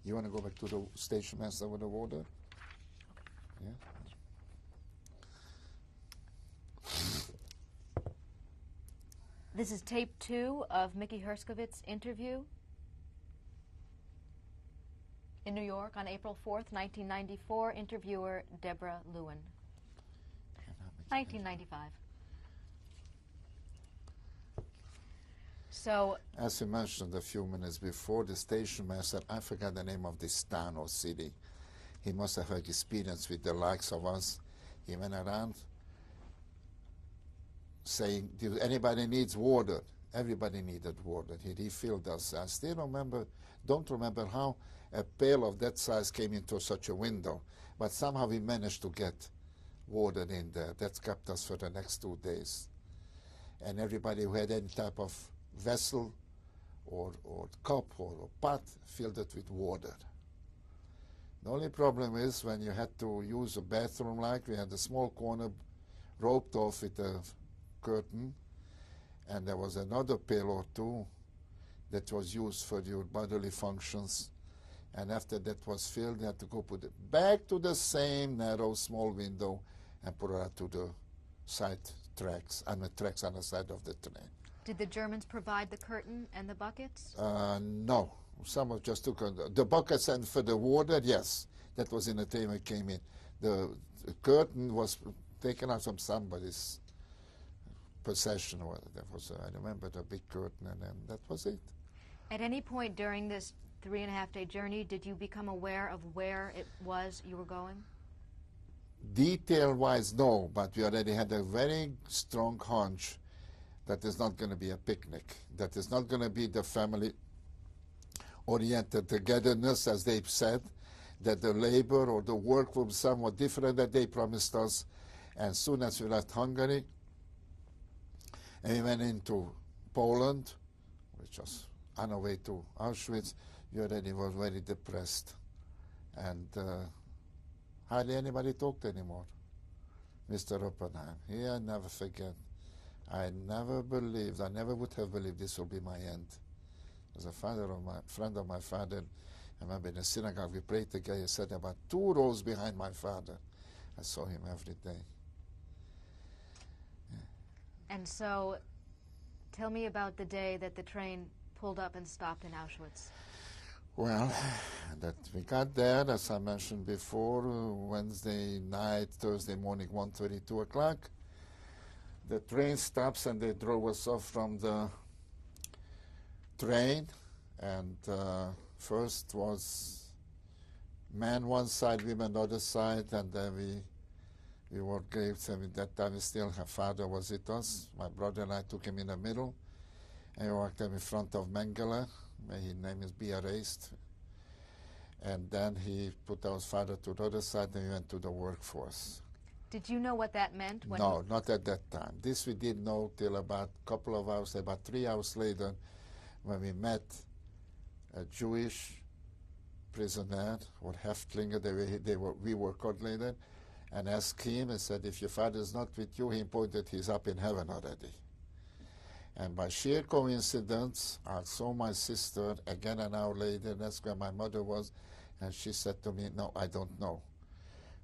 You want to go back to the station master with the water? Yeah. This is tape 2 of Mickey Herskovits' interview in New York on April 4th, 1994. Interviewer Deborah Lewin. 1995. So, as you mentioned a few minutes before, the station master, I forgot the name of this town or city. He must have had experience with the likes of us. He went around saying, "Do anybody needs water?" Everybody needed water. He refilled us. I still don't remember how a pail of that size came into such a window, but somehow we managed to get water in there. That kept us for the next 2 days. And everybody who had any type of vessel or cup or pot filled it with water. The only problem is when you had to use a bathroom, like we had a small corner roped off with a curtain, and there was another pail or two that was used for your bodily functions. And after that was filled, you had to go put it back to the same narrow small window and put it out to the side tracks, and the tracks on the side of the train. did the Germans provide the curtain and the buckets? No. Some of just took the buckets, and for the water, yes. That was in the time it came in. The curtain was taken out from somebody's possession. Or that was, I remember the big curtain, and then that was it. At any point during this 3.5-day journey, did you become aware of where it was you were going? Detail-wise, no, but we already had a very strong hunch that it's not going to be a picnic, that it's not going to be the family-oriented togetherness, as they said, that the labor or the work will be somewhat different that they promised us. And soon as we left Hungary, and we went into Poland, which was on our way to Auschwitz, we already were very depressed. And hardly anybody talked anymore. Mr. Oppenheim, he I never forget. I never would have believed this will be my end. As a friend of my father, I remember in the synagogue we prayed together. He said about 2 rows behind my father. I saw him every day. And so, tell me about the day that the train pulled up and stopped in Auschwitz. Well, that we got there, as I mentioned before, Wednesday night, Thursday morning, 1:30, 2 o'clock. The train stops and they drove us off from the train. And first was men one side, women the other side, and then we were graves, and at that time her father was with us. My brother and I took him in the middle, and we walked him in front of Mengele. His name is be erased. And then he put our father to the other side, and we went to the workforce. Did you know what that meant? No, not at that time. This we didn't know till about a couple of hours, about 3 hours later, when we met a Jewish prisoner, or Häftlinge, we were called later, and asked him and said, if your father is not with you, he pointed, he's up in heaven already. And by sheer coincidence, I saw my sister again an hour later, and that's where my mother was, and she said to me, no, I don't know.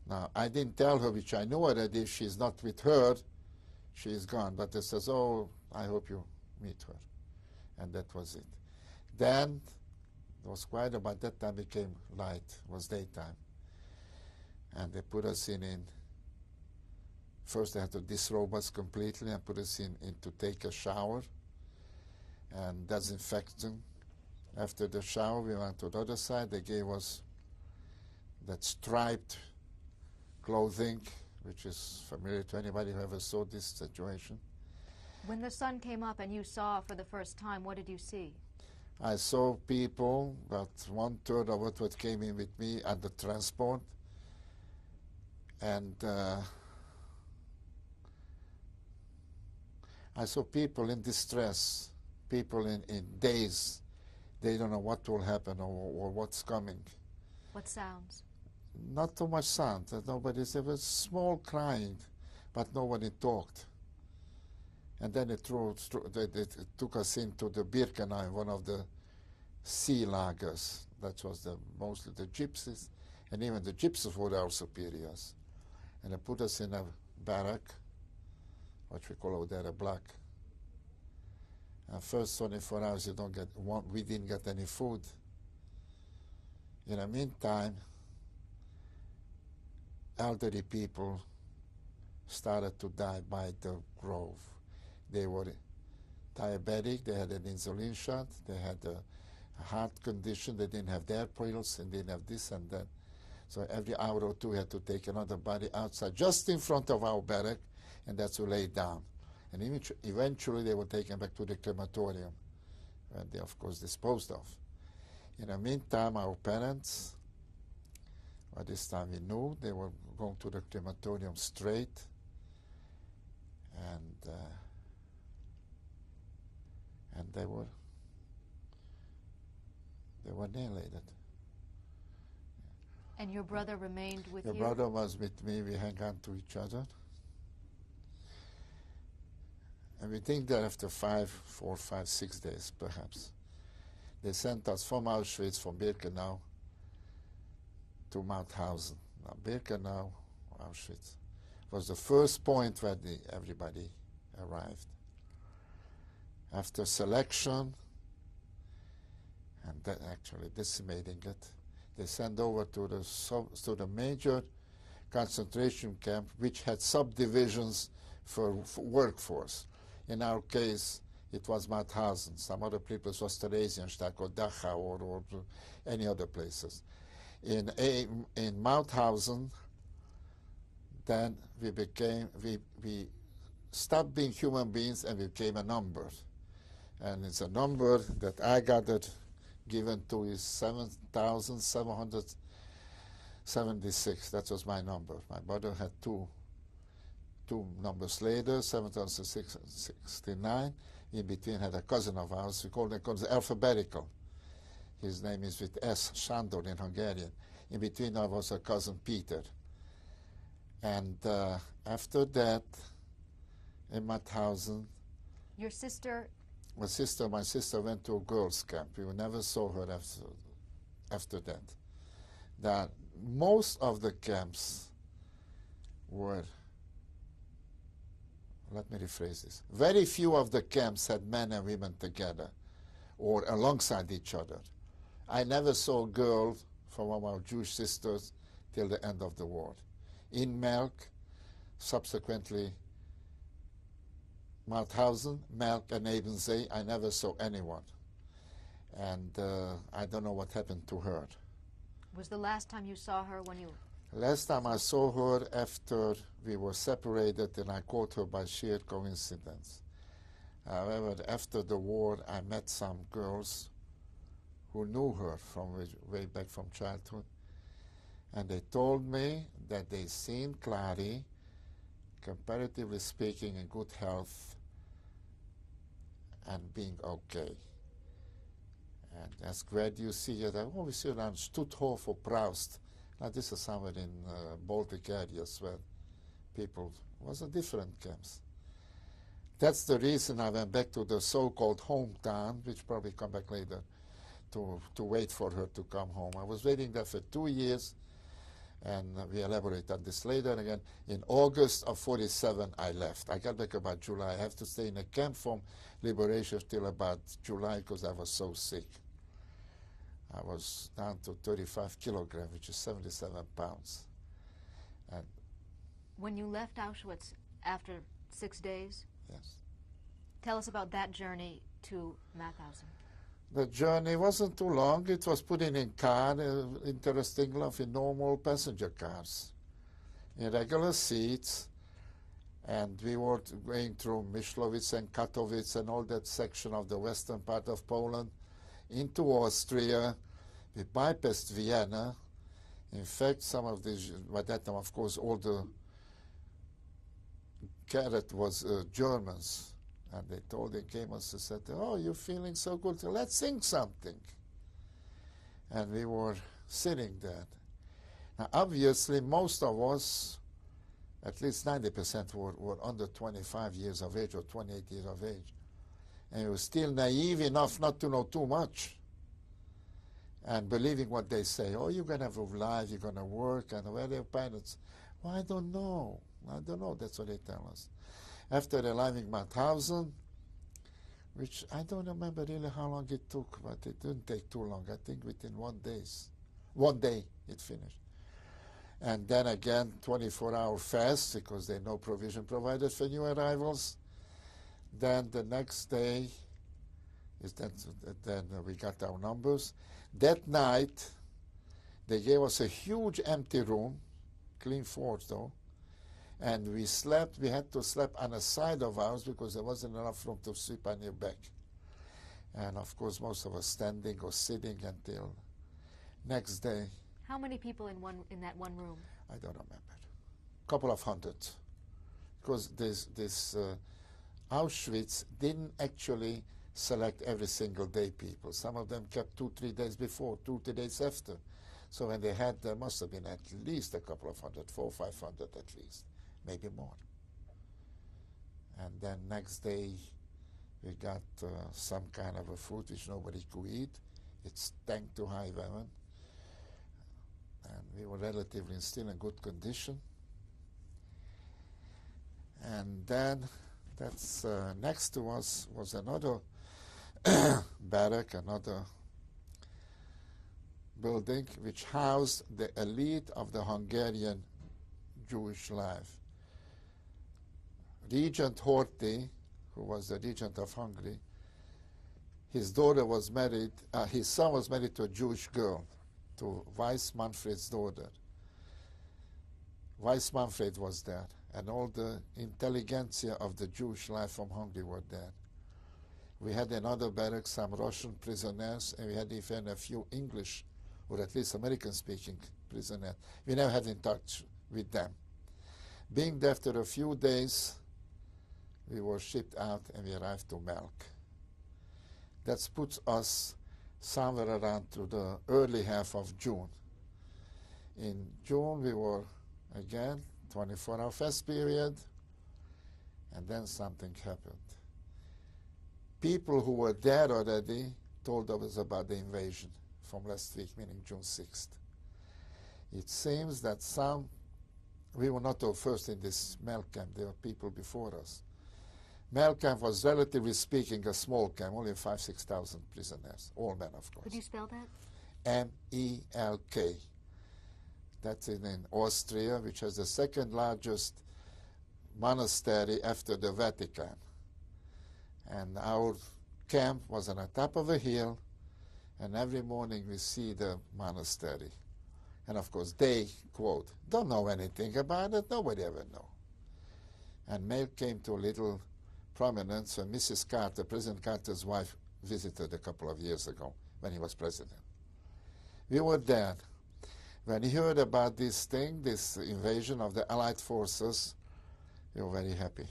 Now, I didn't tell her, which I knew already, if she's not with her, she's gone. But I says, oh, I hope you meet her. And that was it. Then, it was quiet, about that time it became light, it was daytime. And they put us in. First they had to disrobe us completely and put us in to take a shower and disinfection. After the shower, we went to the other side. They gave us that striped clothing, which is familiar to anybody who ever saw this situation. When the sun came up and you saw for the first time, what did you see? I saw people, about 1/3 of what came in with me at the transport. And I saw people in distress, people in daze. They don't know what will happen or what's coming. What sounds? Not too much sound. There was small crying, but nobody talked. And then they took us into the Birkenau, one of the sea lagers. That was mostly the gypsies, and even the gypsies were our superiors. And they put us in a barrack, what we call over there a block. And first 24 hours we didn't get any food. In the meantime, elderly people started to die by the grove. They were diabetic, they had an insulin shot, they had a heart condition, they didn't have their pills, and didn't have this and that. So every hour or two we had to take another body outside, just in front of our barrack, and that's to lay down. And eventually they were taken back to the crematorium, where they, of course, disposed of. In the meantime, our parents, by this time we knew, they were going to the crematorium straight, and they were annihilated. And your brother remained with you? The brother was with me. We hung on to each other. And we think that after 4, 5, 6 days, perhaps, they sent us from Auschwitz, from Birkenau, to Mauthausen. Now, Birkenau, Auschwitz, was the first point where everybody arrived. After selection, and that actually decimating it, they sent over to the major concentration camp, which had subdivisions for workforce. In our case, it was Mauthausen. Some other places was Theresienstadt or Dachau or any other places. In Mauthausen, then we stopped being human beings and we became a number. And it's a number that I gathered given to is 7,776. That was my number. My brother had two numbers later, 7,069. In between had a cousin of ours. We call them alphabetical. His name is with S, Sándor in Hungarian. In between I was a cousin Peter. And after that, in Mauthausen, your sister? My sister went to a girls' camp. We never saw her after that. That most of the camps were, let me rephrase this, very few of the camps had men and women together or alongside each other. I never saw a girl from one of our Jewish sisters till the end of the war. In Melk, subsequently Mauthausen, Melk, and Ebensee, I never saw anyone. And I don't know what happened to her. Was the last time you saw her when you... Last time I saw her after we were separated, and I caught her by sheer coincidence. However, after the war, I met some girls who knew her from way back from childhood, and they told me that they seen Clary, comparatively speaking, in good health and being okay. And as glad you see it, we see it on Stutthof or Proust. Now this is somewhere in Baltic areas where people was a different camps. That's the reason I went back to the so-called hometown, which probably come back later, to wait for her to come home. I was waiting there for 2 years, and we elaborate on this later. And again, in August of 47, I left. I got back about July. I have to stay in a camp from liberation till about July because I was so sick. I was down to 35 kilograms, which is 77 pounds. And when you left Auschwitz after 6 days? Yes. Tell us about that journey to Mauthausen. The journey wasn't too long. It was put in car, interesting enough, in normal passenger cars, in regular seats. And we were going through Mysłowicz and Katowice and all that section of the western part of Poland into Austria. We bypassed Vienna. In fact, some of these, by that time, of course, all the carrot was Germans. And they came and said, "Oh, you're feeling so good, let's sing something." And we were sitting there. Now, obviously, most of us, at least 90%, were under 25 years of age or 28 years of age. And we were still naive enough not to know too much. and believing what they say. Oh, you're going to have a life, you're going to work, and where are your parents? Well, I don't know. I don't know. That's what they tell us. After arriving Mauthausen, which I don't remember really how long it took, but it didn't take too long. I think within 1 day it finished. And then again, 24-hour fast, because there no provision provided for new arrivals. Then the next day, then we got our numbers. That night, they gave us a huge empty room, clean floors though, and we slept. We had to sleep on the side of ours because there wasn't enough room to sleep on your back. And of course, most of us standing or sitting until next day. How many people in that one room? I don't remember. A couple of hundred, because this Auschwitz didn't actually select every single day people. Some of them kept 2-3 days before, 2-3 days after. So when they had, there must have been at least a couple of hundred, 400 or 500 at least, maybe more. And then next day, we got some kind of a food which nobody could eat. It stank to high heaven. And we were relatively still in good condition. And then that's next to us was another barrack, another building which housed the elite of the Hungarian Jewish life. Regent Horthy, who was the regent of Hungary, his daughter was married, his son was married to a Jewish girl, to Weiss Manfred's daughter. Weiss Manfred was there, and all the intelligentsia of the Jewish life from Hungary were there. We had in other barracks some Russian prisoners, and we had even a few English, or at least American-speaking prisoners. We never had in touch with them. Being there after a few days, we were shipped out and we arrived to Melk. That puts us somewhere around to the early half of June. In June, we were, again, 24-hour fast period, and then something happened. People who were there already told us about the invasion from last week, meaning June 6th. It seems that we were not the first in this Melk camp, there were people before us. Melk camp was, relatively speaking, a small camp, only 5,000 to 6,000 prisoners, all men, of course. Could you spell that? M-E-L-K. That's in Austria, which has the second largest monastery after the Vatican. And our camp was on the top of a hill, and every morning we see the monastery. And of course they, quote, don't know anything about it, nobody ever know. And Melk came to a little prominence when Mrs. Carter, President Carter's wife, visited a couple of years ago when he was president. We were there. When he heard about this thing, this invasion of the Allied forces, we were very happy.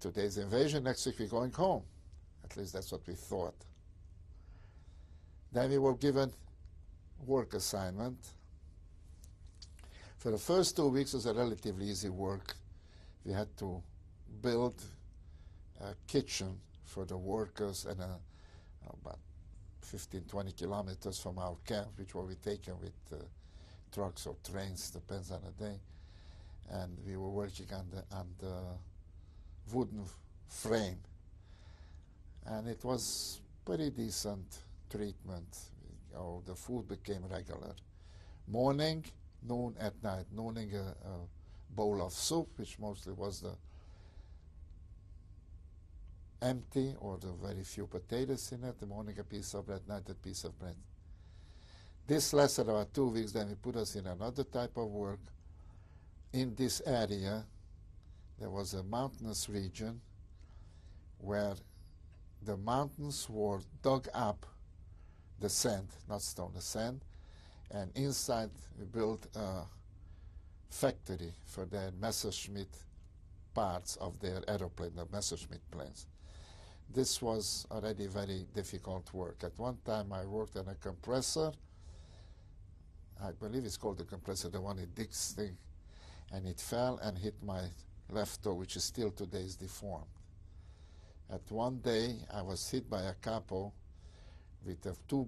Today's invasion, next week we're going home. At least that's what we thought. Then we were given work assignment. For the first 2 weeks, it was a relatively easy work. We had to build a kitchen for the workers and about 15-20 kilometers from our camp, which will be taken with trucks or trains, depends on the day. And we were working on the wooden frame. And it was pretty decent treatment. The food became regular. Morning, noon, at night. Morning a bowl of soup, which mostly was the empty or the very few potatoes in it. The morning a piece of bread, night a piece of bread. This lasted about 2 weeks, then we put us in another type of work. In this area, there was a mountainous region where the mountains were dug up, the sand, not stone, the sand, and inside we built a factory for their Messerschmitt parts of their aeroplane, the Messerschmitt planes. This was already very difficult work. At one time I worked on a compressor. I believe it's called the compressor, the one it digs thing, and it fell and hit my left toe, which is still today is deformed. At one day I was hit by a capo with a 2x4